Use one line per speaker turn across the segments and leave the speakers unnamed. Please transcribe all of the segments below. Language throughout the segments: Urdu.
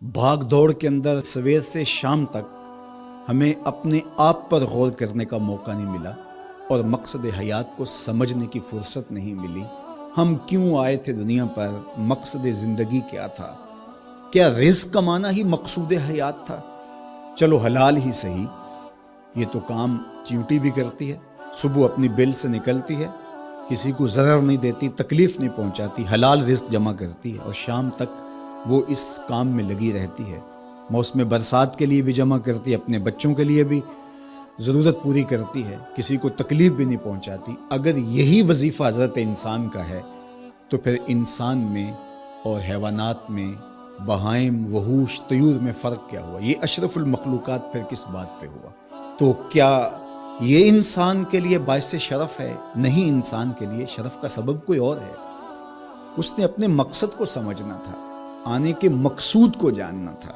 بھاگ دوڑ کے اندر سویر سے شام تک ہمیں اپنے آپ پر غور کرنے کا موقع نہیں ملا اور مقصد حیات کو سمجھنے کی فرصت نہیں ملی۔ ہم کیوں آئے تھے دنیا پر؟ مقصد زندگی کیا تھا؟ کیا رزق کمانا ہی مقصود حیات تھا؟ چلو حلال ہی صحیح، یہ تو کام چیونٹی بھی کرتی ہے، صبح اپنی بل سے نکلتی ہے، کسی کو ضرر نہیں دیتی، تکلیف نہیں پہنچاتی، حلال رزق جمع کرتی ہے اور شام تک وہ اس کام میں لگی رہتی ہے۔ موسم برسات کے لیے بھی جمع کرتی ہے، اپنے بچوں کے لیے بھی ضرورت پوری کرتی ہے، کسی کو تکلیف بھی نہیں پہنچاتی۔ اگر یہی وظیفہ حضرت انسان کا ہے تو پھر انسان میں اور حیوانات میں، بہائم، وحوش، طیور میں فرق کیا ہوا؟ یہ اشرف المخلوقات پھر کس بات پہ ہوا؟ تو کیا یہ انسان کے لیے باعث شرف ہے؟ نہیں، انسان کے لیے شرف کا سبب کوئی اور ہے۔ اس نے اپنے مقصد کو سمجھنا تھا، آنے کے مقصود کو جاننا تھا،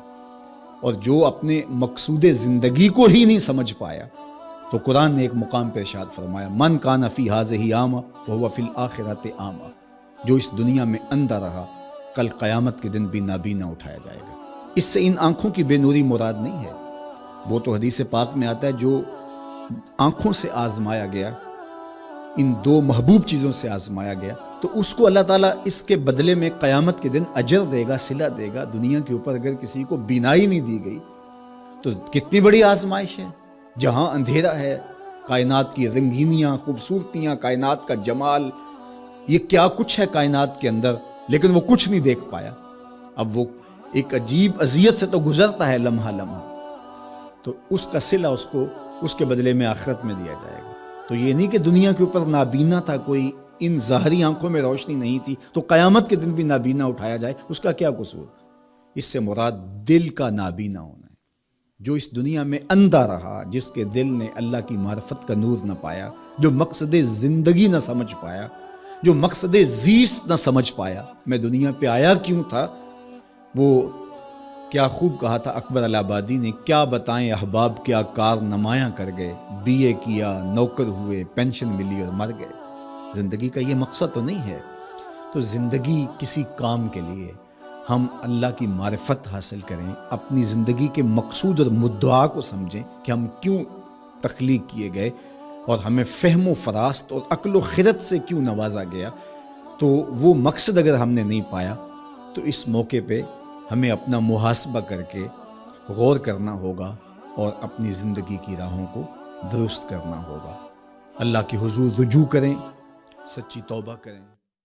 اور جو اپنے مقصود زندگی کو ہی نہیں سمجھ پایا تو قرآن نے ایک مقام پہ ارشاد فرمایا، من کان فی ہذہ اعمی فہو فی الآخرۃ اعمی، جو اس دنیا میں اندھا رہا کل قیامت کے دن بھی نابینا اٹھایا جائے گا۔ اس سے ان آنکھوں کی بے نوری مراد نہیں ہے، وہ تو حدیث پاک میں آتا ہے جو آنکھوں سے آزمایا گیا، ان دو محبوب چیزوں سے آزمایا گیا، تو اس کو اللہ تعالیٰ اس کے بدلے میں قیامت کے دن اجر دے گا، صلہ دے گا۔ دنیا کے اوپر اگر کسی کو بینائی نہیں دی گئی تو کتنی بڑی آزمائش ہے۔ جہاں اندھیرا ہے، کائنات کی رنگینیاں، خوبصورتیاں، کائنات کا جمال، یہ کیا کچھ ہے کائنات کے اندر، لیکن وہ کچھ نہیں دیکھ پایا۔ اب وہ ایک عجیب اذیت سے تو گزرتا ہے لمحہ لمحہ، تو اس کا صلہ اس کو اس کے بدلے میں آخرت میں دیا جائے گا۔ تو یہ نہیں کہ دنیا کے اوپر نابینا تھا کوئی، ان ظاہری آنکھوں میں روشنی نہیں تھی تو قیامت کے دن بھی نابینا اٹھایا جائے، اس کا کیا قصور؟ اس سے مراد دل کا نابینا ہونا ہے، جو اس دنیا میں اندھا رہا، جس کے دل نے اللہ کی معرفت کا نور نہ پایا، جو مقصد زندگی نہ سمجھ پایا، جو مقصد زیست نہ سمجھ پایا، میں دنیا پہ آیا کیوں تھا۔ وہ کیا خوب کہا تھا اکبر الہٰبادی نے، کیا بتائیں احباب کیا کار نمایاں کر گئے، بی اے کیا، نوکر ہوئے، پینشن ملی اور مر گئے۔ زندگی کا یہ مقصد تو نہیں ہے۔ تو زندگی کسی کام کے لیے ہم اللہ کی معرفت حاصل کریں، اپنی زندگی کے مقصود اور مدعا کو سمجھیں کہ ہم کیوں تخلیق کیے گئے اور ہمیں فہم و فراست اور عقل و خرد سے کیوں نوازا گیا۔ تو وہ مقصد اگر ہم نے نہیں پایا تو اس موقع پہ ہمیں اپنا محاسبہ کر کے غور کرنا ہوگا اور اپنی زندگی کی راہوں کو درست کرنا ہوگا۔ اللہ کے حضور رجوع کریں، سچی توبہ کریں۔